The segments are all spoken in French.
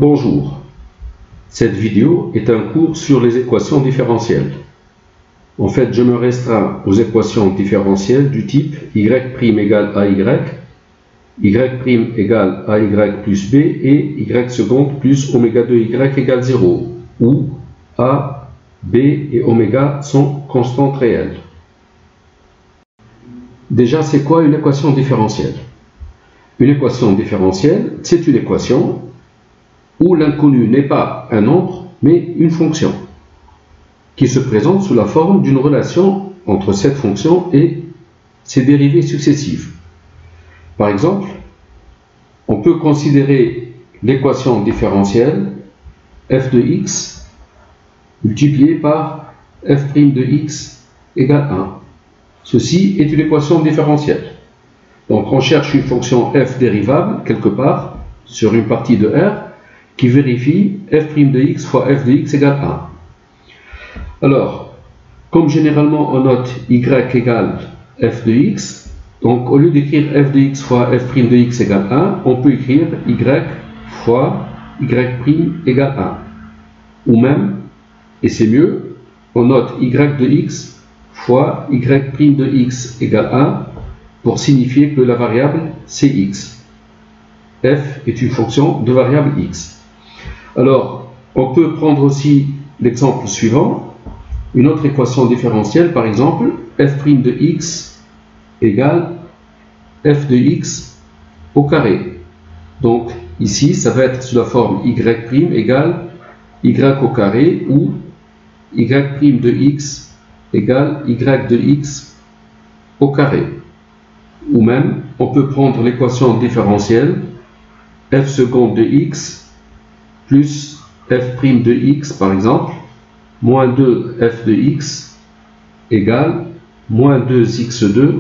Bonjour, cette vidéo est un cours sur les équations différentielles. En fait, je me restreins aux équations différentielles du type y' égale AY, y' égale AY plus B et y seconde plus oméga 2y égale 0, où A, B et oméga sont constantes réelles. Déjà, c'est quoi une équation différentielle? Une équation différentielle, c'est une équation où l'inconnu n'est pas un nombre, mais une fonction, qui se présente sous la forme d'une relation entre cette fonction et ses dérivées successives. Par exemple, on peut considérer l'équation différentielle f de x multiplié par f' de x égale 1. Ceci est une équation différentielle. Donc on cherche une fonction f dérivable quelque part sur une partie de R qui vérifie f' de x fois f de x égale 1. Alors, comme généralement on note y égale f de x, donc au lieu d'écrire f de x fois f' de x égale 1, on peut écrire y fois y' égale 1. Ou même, et c'est mieux, on note y de x fois y' de x égale 1 pour signifier que la variable c'est x. F est une fonction de variable x. Alors, on peut prendre aussi l'exemple suivant, une autre équation différentielle, par exemple, f' de x égale f de x au carré. Donc, ici, ça va être sous la forme y' égale y au carré, ou y' de x égale y de x au carré. Ou même, on peut prendre l'équation différentielle f seconde de x plus f' de x, par exemple, moins 2 f de x égale moins 2x2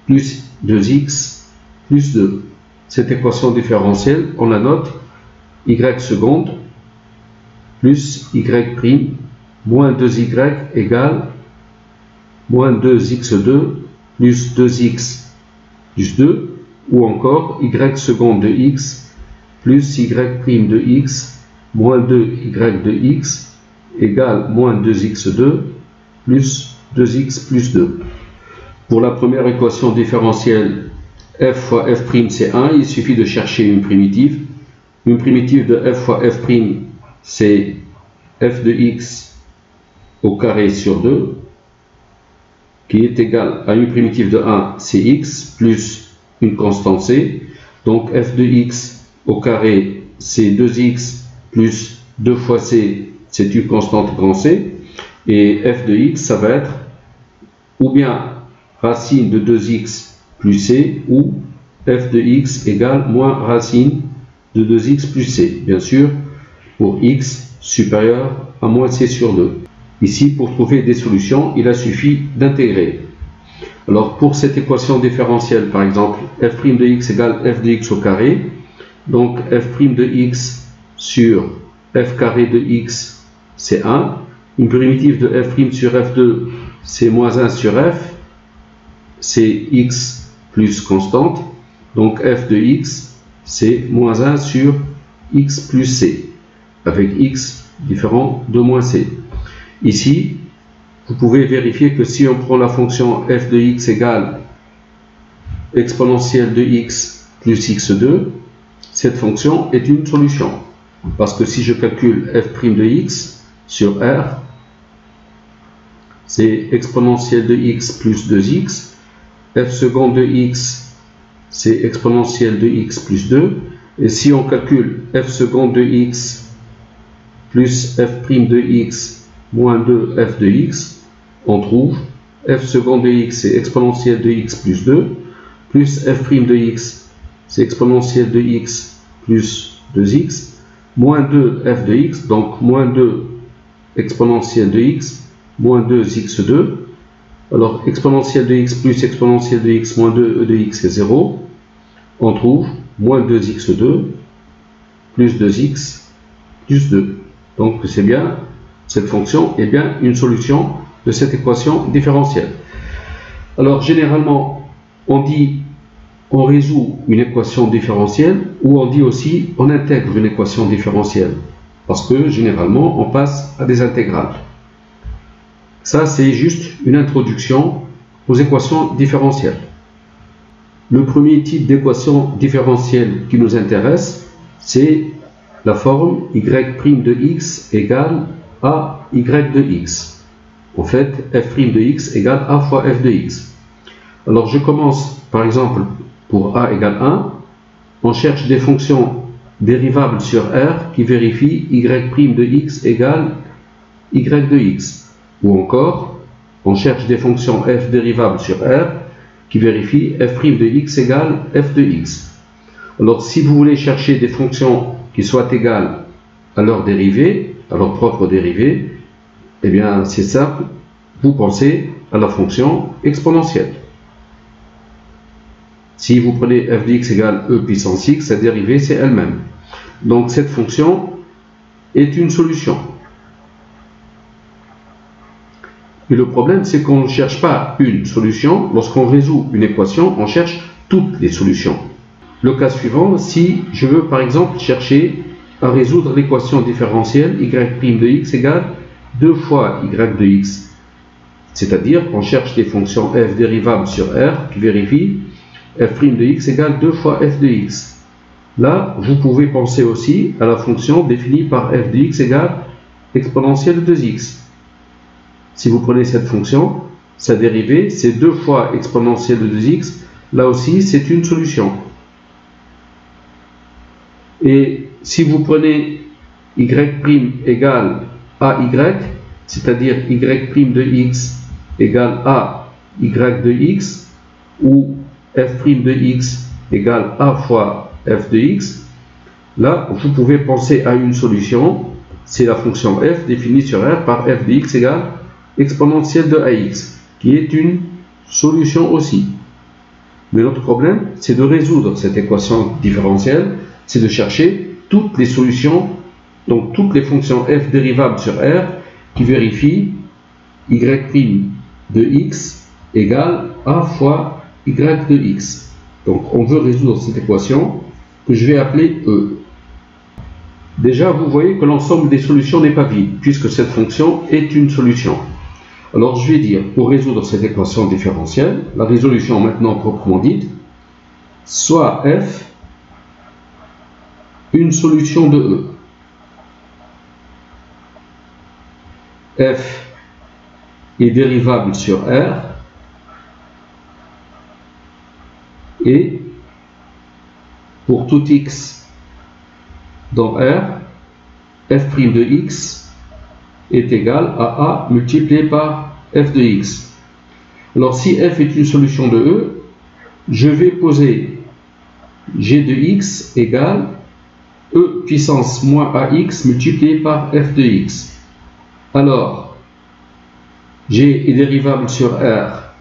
plus 2x plus 2. Cette équation différentielle, on la note y seconde plus y' moins 2y égale moins 2x2 plus 2x plus 2, ou encore y seconde de x plus y' de x moins 2y de x égale moins 2x2 plus 2x plus 2. Pour la première équation différentielle, f fois f' c'est 1, il suffit de chercher une primitive. Une primitive de f fois f', c'est f de x au carré sur 2, qui est égal à une primitive de 1, c'est x, plus une constante c. Donc f de x au carré, c'est 2x plus 2 fois c, c'est une constante grand C. Et f de x, ça va être ou bien racine de 2x plus c, ou f de x égale moins racine de 2x plus c. Bien sûr, pour x supérieur à moins c sur 2. Ici, pour trouver des solutions, il a suffi d'intégrer. Alors, pour cette équation différentielle, par exemple, f' de x égale f de x au carré, donc f' de x sur f carré de x, c'est 1. Une primitive de f' sur f2, c'est moins 1 sur f. C'est x plus constante. Donc f de x, c'est moins 1 sur x plus c, avec x différent de moins c. Ici, vous pouvez vérifier que si on prend la fonction f de x égale exponentielle de x plus x2, cette fonction est une solution. Parce que si je calcule f' de x sur R, c'est exponentielle de x plus 2x, f seconde de x, c'est exponentielle de x plus 2, et si on calcule f seconde de x plus f' de x moins 2 f de x, on trouve f seconde de x, c'est exponentielle de x plus 2, plus f' de x, c'est exponentielle de x plus 2x, moins 2 f de x, donc moins 2 exponentielle de x, moins 2x2. Alors exponentielle de x plus exponentielle de x moins 2 e de x est 0. On trouve moins 2x2 plus 2x plus 2. Donc c'est bien, cette fonction est bien une solution de cette équation différentielle. Alors généralement, on on résout une équation différentielle, ou on dit aussi on intègre une équation différentielle, parce que généralement on passe à des intégrales. Ça, c'est juste une introduction aux équations différentielles. Le premier type d'équation différentielle qui nous intéresse, c'est la forme y' de x égale a y de x. En fait, f' de x égale a fois f de x. Alors je commence par exemple pour a égale 1, on cherche des fonctions dérivables sur R qui vérifient y' de x égale y de x. Ou encore, on cherche des fonctions f dérivables sur R qui vérifient f' de x égale f de x. Alors si vous voulez chercher des fonctions qui soient égales à leur dérivée, à leur propre dérivée, eh bien c'est simple, vous pensez à la fonction exponentielle. Si vous prenez f de x égale e puissance x, sa dérivée c'est elle-même. Donc cette fonction est une solution. Mais le problème, c'est qu'on ne cherche pas une solution. Lorsqu'on résout une équation, on cherche toutes les solutions. Le cas suivant, si je veux par exemple chercher à résoudre l'équation différentielle y' de x égale 2 fois y de x. C'est-à-dire qu'on cherche des fonctions f dérivables sur R qui vérifient f' de x égale 2 fois f de x. Là, vous pouvez penser aussi à la fonction définie par f de x égale exponentielle de 2x. Si vous prenez cette fonction, sa dérivée, c'est 2 fois exponentielle de 2x. Là aussi, c'est une solution. Et si vous prenez y' égale AY, c'est-à-dire y' de x égale a y de x, ou f' de x égale a fois f de x, là, vous pouvez penser à une solution. C'est la fonction f définie sur R par f de x égale exponentielle de ax, qui est une solution aussi. Mais notre problème, c'est de résoudre cette équation différentielle, c'est de chercher toutes les solutions, donc toutes les fonctions f dérivables sur R qui vérifient y' de x égale a fois y de x. Donc on veut résoudre cette équation que je vais appeler E. Déjà, vous voyez que l'ensemble des solutions n'est pas vide, puisque cette fonction est une solution. Alors je vais dire, pour résoudre cette équation différentielle, la résolution maintenant proprement dite, soit f une solution de E. F est dérivable sur R et pour tout x dans R, f' de x est égal à a multiplié par f de x. Alors si f est une solution de E, je vais poser g de x égale e puissance moins ax multiplié par f de x. Alors, g est dérivable sur R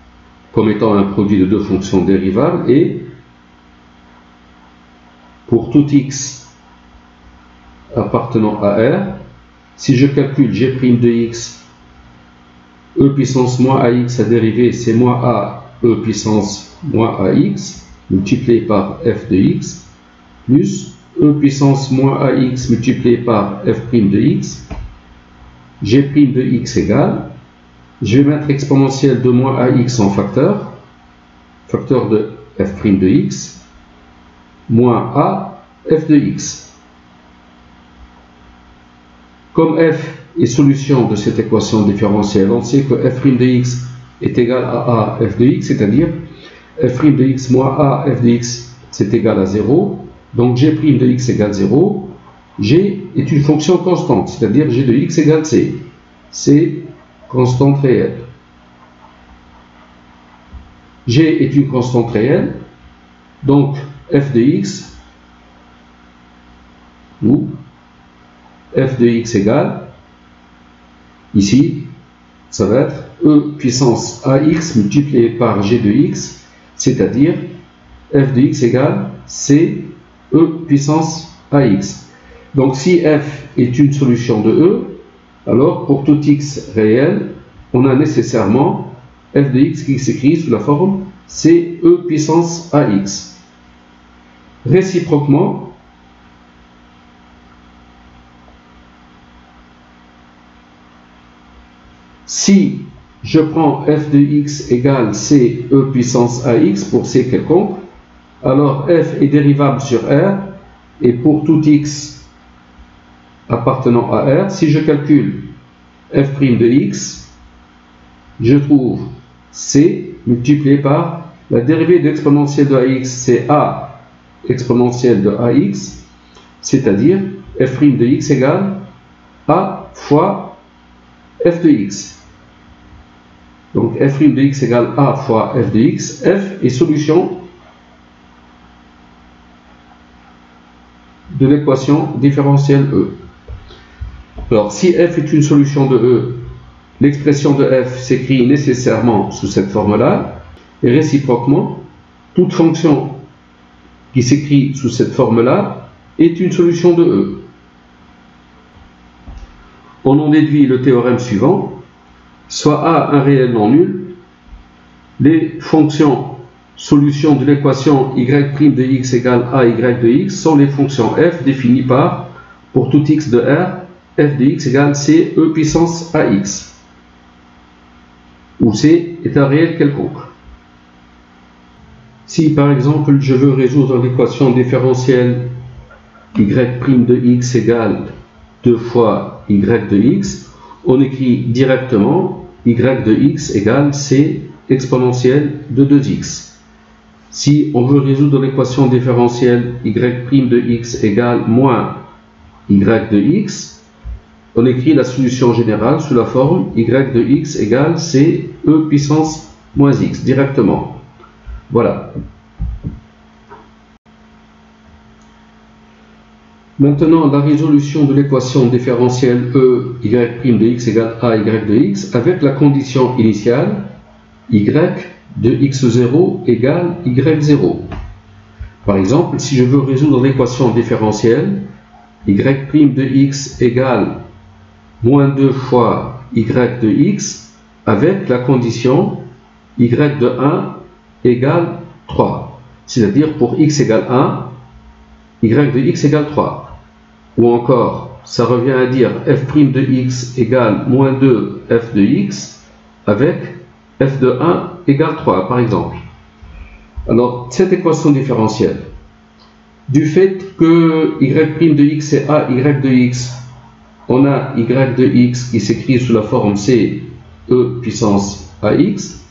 comme étant un produit de deux fonctions dérivables et pour tout x appartenant à R, si je calcule g' de x, e puissance moins ax, sa dérivée c'est moins a e puissance moins ax multiplié par f de x plus e puissance moins ax multiplié par f' de x, g' de x égale, je vais mettre exponentielle de moins ax en facteur de f' de x, moins a f de x. Comme f est solution de cette équation différentielle, on sait que f' de x est égal à a f de x, c'est-à-dire f' de x moins a f de x, c'est égal à 0. Donc g' de x égale 0. G est une fonction constante, c'est-à-dire g de x égale c. C, constante réelle. G est une constante réelle, donc f de x, ou f de x égale, ici, ça va être e puissance ax multiplié par g de x, c'est-à-dire f de x égale c e puissance ax. Donc si f est une solution de E, alors pour tout x réel, on a nécessairement f de x qui s'écrit sous la forme c e puissance ax. Réciproquement, si je prends f de x égale c e puissance ax pour c quelconque, alors f est dérivable sur R, et pour tout x appartenant à R, si je calcule f' de x, je trouve c multiplié par la dérivée de l'exponentielle de ax, c'est a exponentielle de ax, c'est-à-dire f' de x égale a fois f de x. Donc f' de x égale a fois f de x. F est solution de l'équation différentielle E. Alors si f est une solution de E, l'expression de f s'écrit nécessairement sous cette forme-là, et réciproquement, toute fonction qui s'écrit sous cette forme-là est une solution de E. On en déduit le théorème suivant. Soit A un réel non nul, les fonctions solutions de l'équation y' de x égale a y de x sont les fonctions f définies par, pour tout x de R, f de x égale c e puissance ax, où c est un réel quelconque. Si par exemple je veux résoudre l'équation différentielle y' de x égale 2 fois y de x, on écrit directement y de x égale c exponentielle de 2x. Si on veut résoudre l'équation différentielle y' de x égale moins y de x, on écrit la solution générale sous la forme y de x égale c e puissance moins x directement. Voilà. Maintenant, la résolution de l'équation différentielle E y' de x égale a y de x avec la condition initiale y de x0 égale y0. Par exemple, si je veux résoudre l'équation différentielle y' de x égale moins 2 fois y de x avec la condition y de 1 égale 3, c'est-à-dire pour x égale 1, y de x égale 3. Ou encore, ça revient à dire f' de x égale moins 2 f de x avec f de 1 égale 3, par exemple. Alors, cette équation différentielle, du fait que y' de x est a y de x, on a y de x qui s'écrit sous la forme c e puissance ax,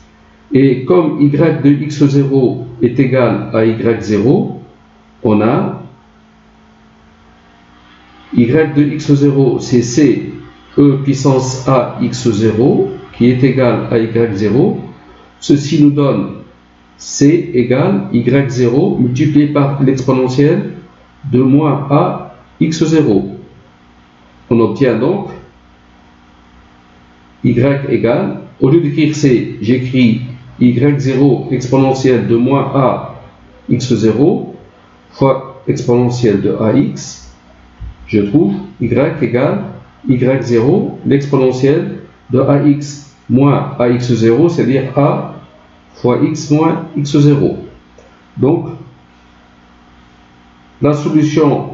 et comme y de x0 est égal à y0, on a y de x0, c'est c e puissance a x0 qui est égal à y0. Ceci nous donne c égale y0 multiplié par l'exponentielle de moins a x0. On obtient donc y égale, au lieu d'écrire c, j'écris y0 exponentielle de moins a x0 fois exponentielle de ax. Je trouve y égale y0, l'exponentielle de ax moins ax0, c'est-à-dire a fois x moins x0. Donc, la solution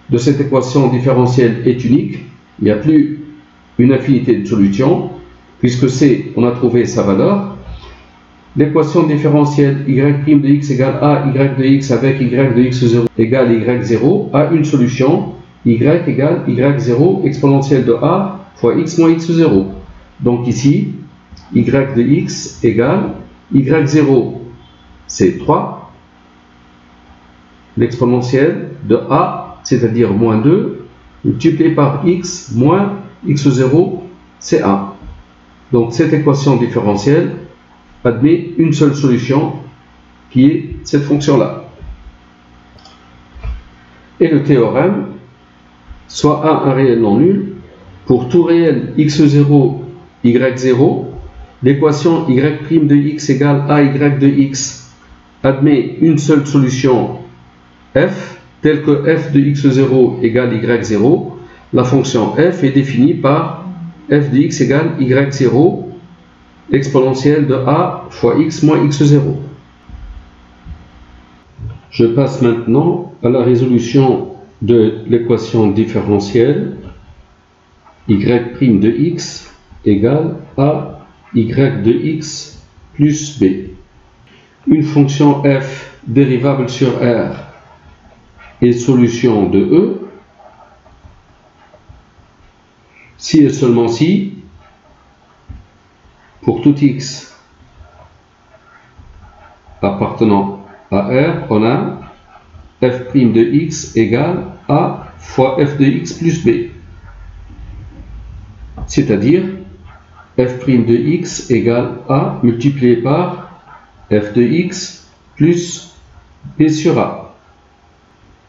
de cette équation différentielle est unique. Il n'y a plus une infinité de solutions, puisque c, on a trouvé sa valeur. L'équation différentielle y' de x égale a y de x avec y de x0 égale y0 a une solution y égale y0 exponentielle de a fois x moins x0. Donc ici, y de x égale y0, c'est 3, l'exponentielle de a, c'est-à-dire moins 2, multiplié par x moins x0, c'est 1. Donc cette équation différentielle admet une seule solution, qui est cette fonction-là. Et le théorème, soit A un réel non nul, pour tout réel x0, y0, l'équation y' de x égale a y de x admet une seule solution f, telle que f de x0 égale y0. La fonction f est définie par f de x égale y0, exponentielle de a fois x moins x0. Je passe maintenant à la résolution de l'équation différentielle y' de x égale a y de x plus b. Une fonction f dérivable sur R est solution de E si et seulement si, pour tout x appartenant à R, on a f' de x égale a fois f de x plus b. C'est-à-dire f' de x égale a multiplié par f de x plus b sur a.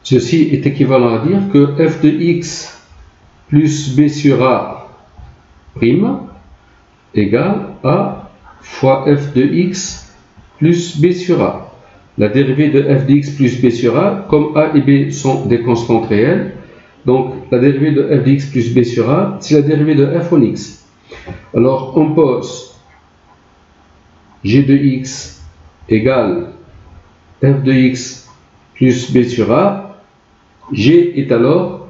Ceci est équivalent à dire que f de x plus b sur a prime égale a fois f de x plus b sur a. La dérivée de f de x plus b sur a, comme a et b sont des constantes réelles, donc la dérivée de f de x plus b sur a, c'est la dérivée de f en x. Alors on pose g de x égale f de x plus b sur a. G est alors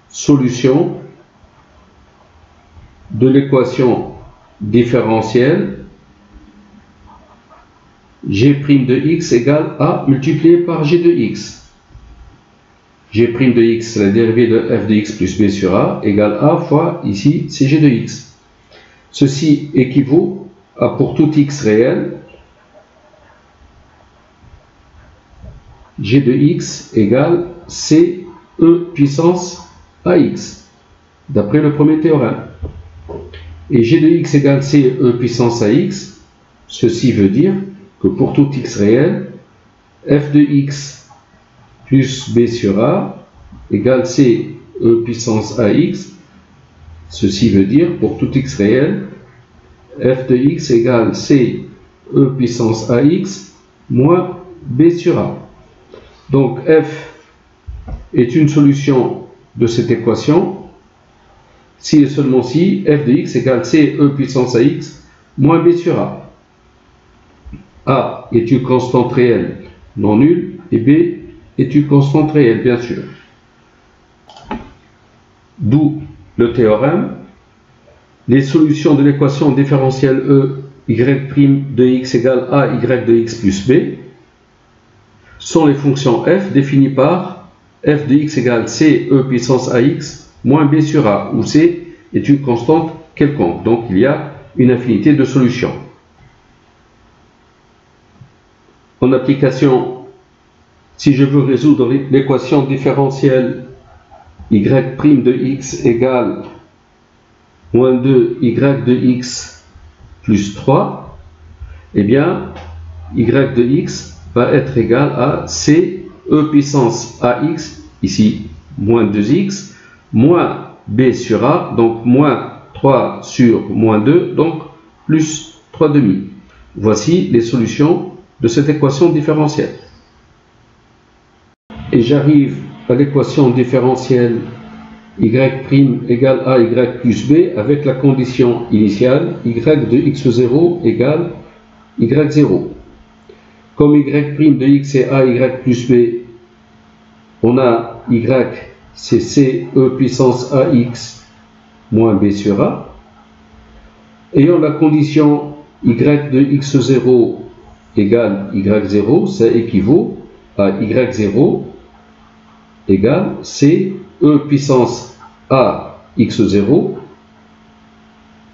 solution de l'équation différentielle g' de x égale a multiplié par g de x. G' de x, c'est la dérivée de f de x plus b sur a, égale a fois, ici, c'est g de x. Ceci équivaut à, pour tout x réel, g de x égale c e puissance ax, d'après le premier théorème. Et g de x égale c e puissance ax, ceci veut dire que pour tout x réel, f de x plus b sur a égale c e puissance ax. Ceci veut dire pour tout x réel, f de x égale c e puissance ax moins b sur a. Donc f est une solution de cette équation si et seulement si f de x égale c e puissance ax moins b sur a. A est une constante réelle non nulle et B est une constante réelle, bien sûr. D'où le théorème. Les solutions de l'équation différentielle E y' de x égale a y de x plus b sont les fonctions f définies par f de x égale c e puissance ax moins b sur a, où c est une constante quelconque. Donc il y a une infinité de solutions. En application, si je veux résoudre l'équation différentielle y' de x égale moins 2 y de x plus 3, eh bien, y de x va être égal à c e puissance ax, ici moins 2x, moins b sur a, donc moins 3 sur moins 2, donc plus 3 demi. Voici les solutions de cette équation différentielle. Et j'arrive à l'équation différentielle y' égale a y plus b avec la condition initiale y de x0 égale y0. Comme y' de x est a y plus b, on a y c'est c e puissance ax moins b sur a. Ayant la condition y de x0 égale y0, ça équivaut à y0 égale c e puissance a x0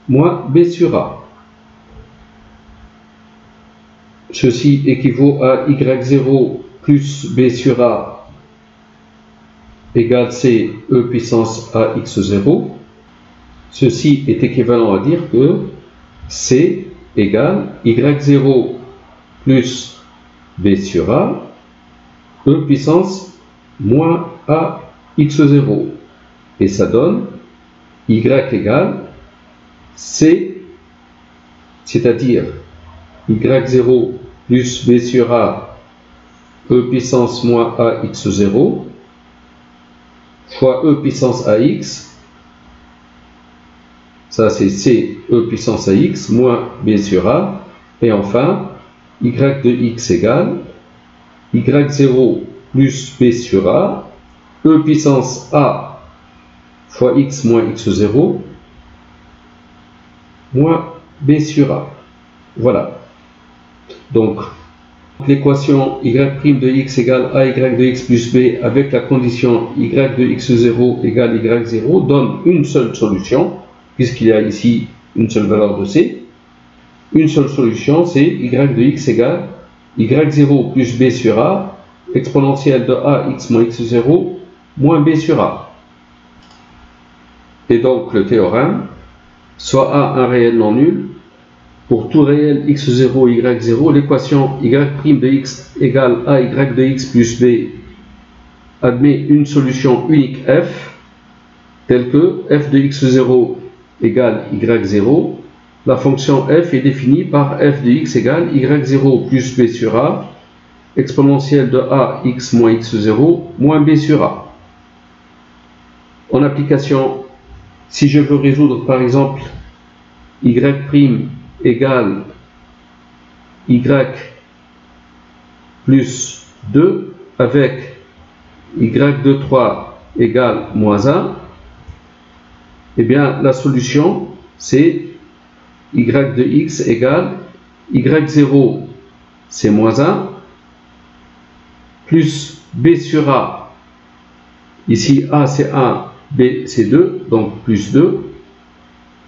moins b sur a. Ceci équivaut à y0 plus b sur a égale c e puissance a x0. Ceci est équivalent à dire que c égale y0 plus b sur a e puissance moins a x0. Et ça donne y égale c, c'est-à-dire y0 plus b sur a e puissance moins a x0 fois e puissance ax, ça c'est c e puissance ax moins b sur a, et enfin y de x égale y0 plus b sur a, e puissance a fois x moins x0 moins b sur a. Voilà. Donc, l'équation y' de x égale a y de x plus b avec la condition y de x0 égale y0 donne une seule solution, puisqu'il y a ici une seule valeur de c. Une seule solution, c'est y de x égale y0 plus b sur a, exponentielle de a x moins x0 moins b sur a. Et donc le théorème, soit a un réel non nul, pour tout réel x0, y0, l'équation y' de x égale a y de x plus b admet une solution unique f, telle que f de x0 égale y0. La fonction f est définie par f de x égale y0 plus b sur a, exponentielle de a x moins x0 moins b sur a. En application, si je veux résoudre par exemple y' égale y plus 2 avec y de 3 égale moins 1, eh bien la solution c'est y de x égale y0 c'est moins 1 plus b sur a, ici a c'est 1, b c'est 2, donc plus 2,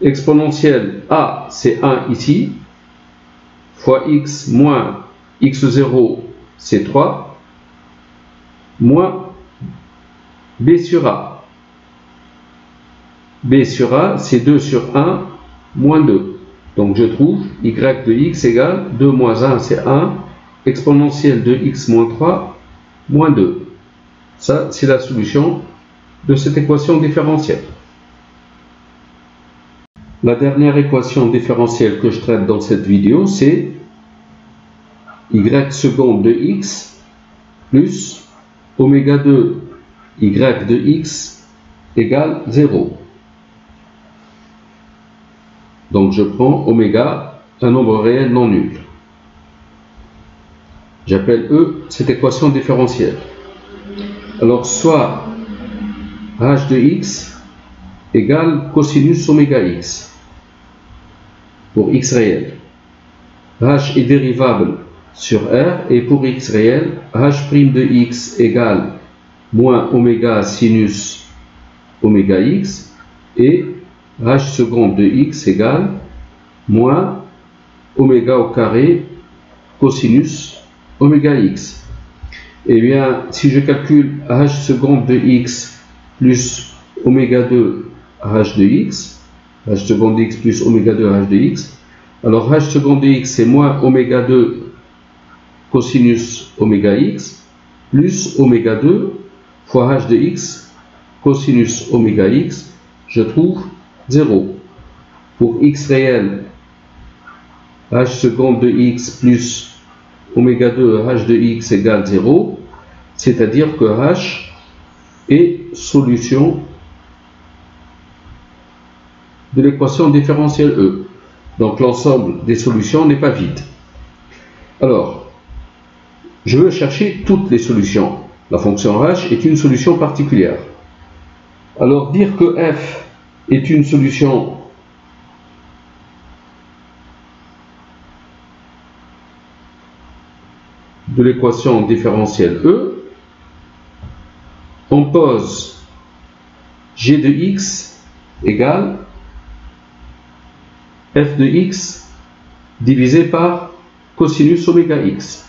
exponentielle a c'est 1 ici, fois x moins x0 c'est 3, moins b sur a. B sur a c'est 2 sur 1 moins 2. Donc je trouve y de x égale 2 moins 1 c'est 1, exponentielle de x moins 3 moins 2. Ça c'est la solution de cette équation différentielle. La dernière équation différentielle que je traite dans cette vidéo, c'est y seconde de x plus oméga 2 y de x égale 0. Donc je prends oméga, un nombre réel non nul. J'appelle E cette équation différentielle. Alors soit h de x égale cosinus oméga x pour x réel. H est dérivable sur R et pour x réel, h' de x égale moins oméga sinus oméga x et h seconde de x égale moins oméga au carré cosinus oméga x. Et bien, si je calcule h seconde de x plus oméga 2 h de x, h seconde de x plus oméga 2 h de x, alors h seconde de x c'est moins oméga 2 cosinus oméga x plus oméga 2 fois h de x cosinus oméga x, je trouve 0. Pour x réel, h seconde de x plus oméga 2 h de x égale 0, c'est-à-dire que h est solution de l'équation différentielle E. Donc l'ensemble des solutions n'est pas vide. Alors, je veux chercher toutes les solutions. La fonction h est une solution particulière. Alors dire que f est une solution de l'équation différentielle E, on pose g de x égale f de x divisé par cosinus oméga x.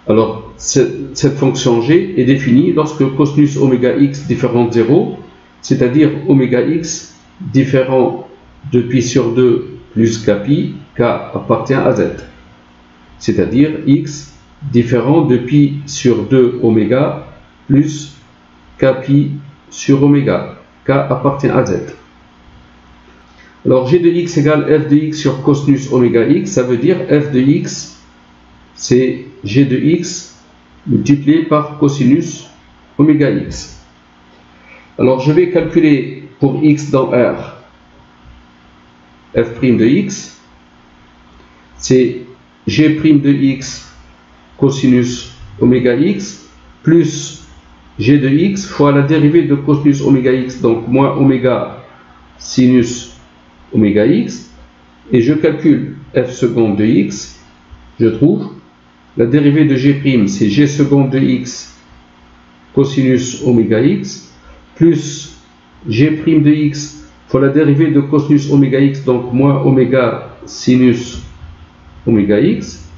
Alors, cette fonction g est définie lorsque cosinus oméga x différent de 0, c'est-à-dire oméga x différent de pi sur 2 plus kpi, k appartient à z. C'est-à-dire x différent de pi sur 2 oméga plus kpi sur oméga, k appartient à z. Alors g de x égale f de x sur cosinus oméga x, ça veut dire f de x c'est g de x multiplié par cosinus oméga x. Alors je vais calculer pour x dans R f' de x, c'est g' de x cosinus oméga x plus g de x fois la dérivée de cosinus oméga x, donc moins oméga sinus oméga x, et je calcule f seconde de x, je trouve la dérivée de g', c'est g seconde de x cosinus oméga x, plus g' de x fois la dérivée de cosinus oméga x, donc moins oméga sinus oméga x,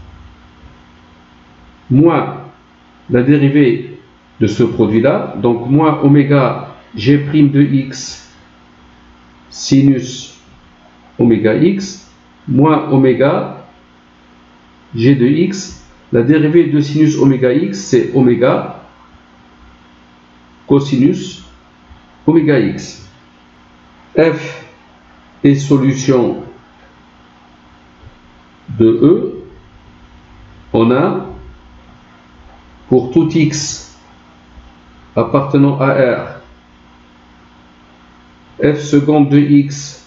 moins la dérivée de ce produit-là, donc moins oméga g' de x sinus oméga x, moins oméga g de x, la dérivée de sinus oméga x, c'est oméga cosinus oméga x. F est solution de E. On a pour tout x appartenant à R, f seconde de x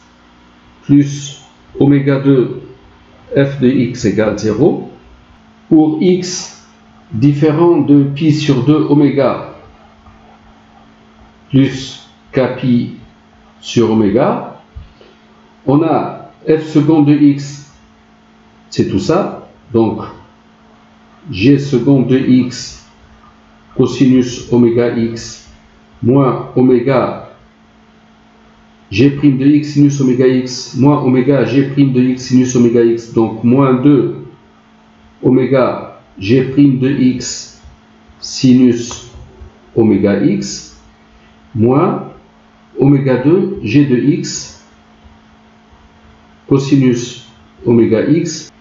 plus oméga 2 f de x égale 0. Pour x différent de pi sur 2 oméga plus kpi sur oméga, on a f seconde de x, c'est tout ça, donc g seconde de x cosinus oméga x moins oméga g' de x sinus oméga x moins oméga g' de x sinus oméga x, donc moins 2 oméga g' de x sinus oméga x moins oméga 2 g de x cosinus oméga x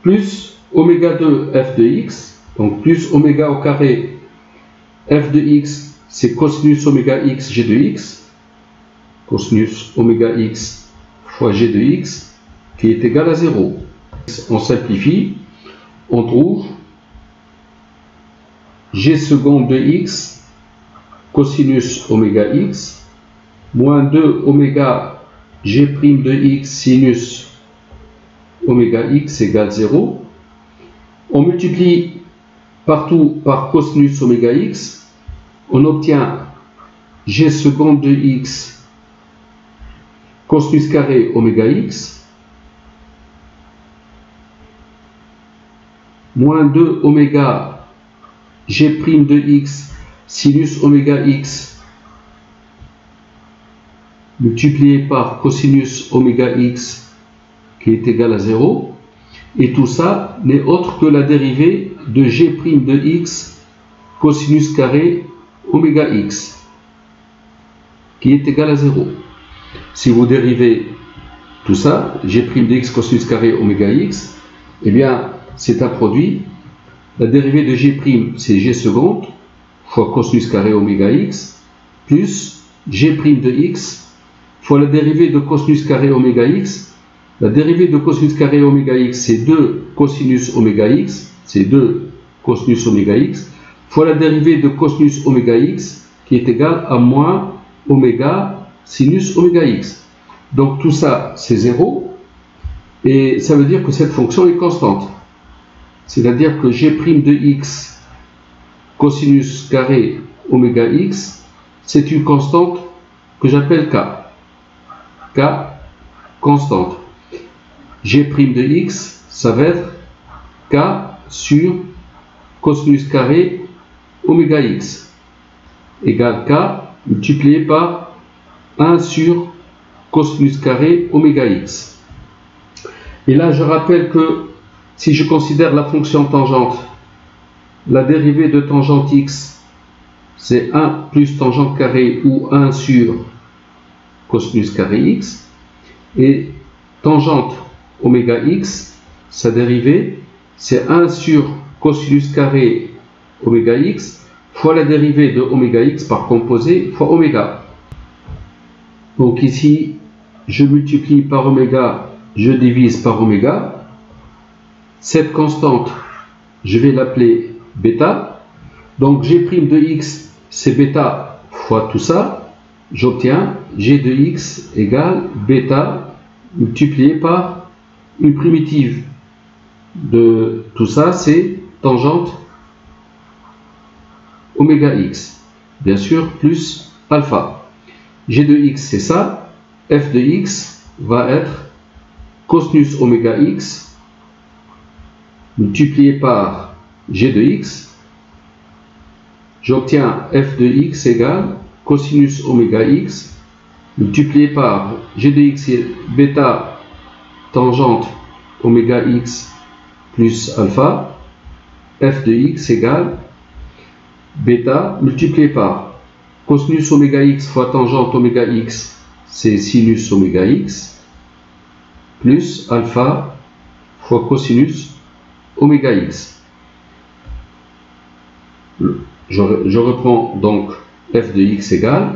plus oméga 2 f de x, donc plus oméga au carré f de x, c'est cosinus oméga x g de x, cosinus oméga x fois g de x, qui est égal à 0. On simplifie, on trouve g seconde de x cosinus oméga x moins 2 oméga g' de x sinus oméga x égale 0. On multiplie partout par cosinus oméga x, on obtient g seconde de x cosinus carré oméga x moins 2 oméga g' de x sinus oméga x multiplié par cosinus oméga x qui est égal à 0, et tout ça n'est autre que la dérivée de g' de x cosinus carré oméga x qui est égal à 0. Si vous dérivez tout ça, g' de x cosinus carré oméga x, eh bien c'est un produit. La dérivée de g' c'est g seconde fois cosinus carré oméga x plus g' de x fois la dérivée de cosinus carré oméga x. La dérivée de cosinus carré oméga x, c'est 2 cosinus oméga x, c'est 2 cosinus oméga x, fois la dérivée de cosinus oméga x, qui est égal à moins oméga sinus oméga x. Donc tout ça, c'est 0, et ça veut dire que cette fonction est constante. C'est-à-dire que g' de x cosinus carré oméga x, c'est une constante que j'appelle k. K constante. G' de x, ça va être k sur cosinus carré oméga x égale k multiplié par 1 sur cosinus carré oméga x. Et là, je rappelle que si je considère la fonction tangente, la dérivée de tangente x, c'est 1 plus tangente carré ou 1 sur cosinus carré x, et tangente oméga x, sa dérivée, c'est 1 sur cosinus carré oméga x fois la dérivée de oméga x par composé fois oméga. Donc ici, je multiplie par oméga, je divise par oméga. Cette constante, je vais l'appeler bêta. Donc g' de x, c'est bêta fois tout ça. J'obtiens g de x égale bêta multiplié par une primitive de tout ça, c'est tangente oméga x, bien sûr, plus alpha. G de x, c'est ça. F de x va être cosinus oméga x multiplié par g de x. J'obtiens f de x égale cosinus oméga x multiplié par g de x et bêta tangente oméga x plus alpha. F de x égale bêta multiplié par cosinus oméga x fois tangente oméga x, c'est sinus oméga x, plus alpha fois cosinus oméga x. Je reprends donc f de x égale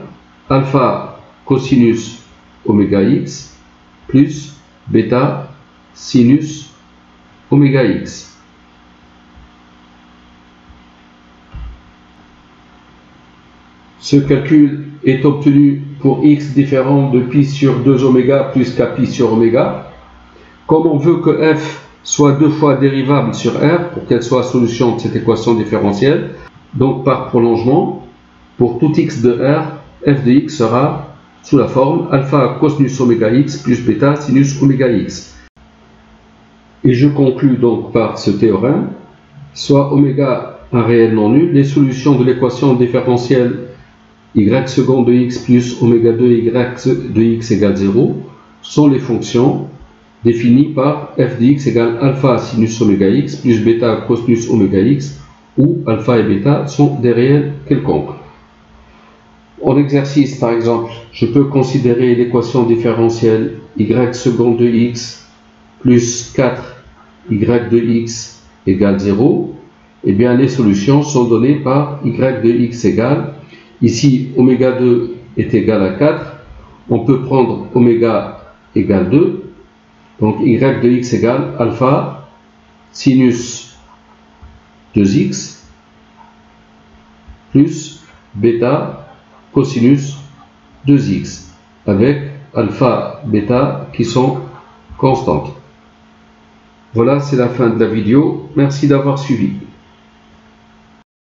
alpha cosinus oméga x plus bêta sinus oméga x. Ce calcul est obtenu pour x différent de pi sur 2 oméga plus kpi sur oméga. Comme on veut que f soit 2 fois dérivable sur r pour qu'elle soit solution de cette équation différentielle, donc par prolongement, pour tout x de r, f de x sera sous la forme alpha cosinus oméga x plus bêta sinus oméga x. Et je conclus donc par ce théorème, soit oméga un réel non nul, les solutions de l'équation différentielle y second de x plus oméga 2 y de x égale 0 sont les fonctions définies par f de x égale alpha sinus oméga x plus bêta cosinus oméga x, où alpha et bêta sont des réels quelconques. En exercice, par exemple, je peux considérer l'équation différentielle y second de x plus 4 y de x égale 0. Et bien les solutions sont données par y de x égale, ici oméga 2 est égal à 4, on peut prendre oméga égale 2, donc y de x égale alpha sinus 2x plus bêta cosinus 2x, avec alpha, bêta qui sont constantes. Voilà, c'est la fin de la vidéo. Merci d'avoir suivi.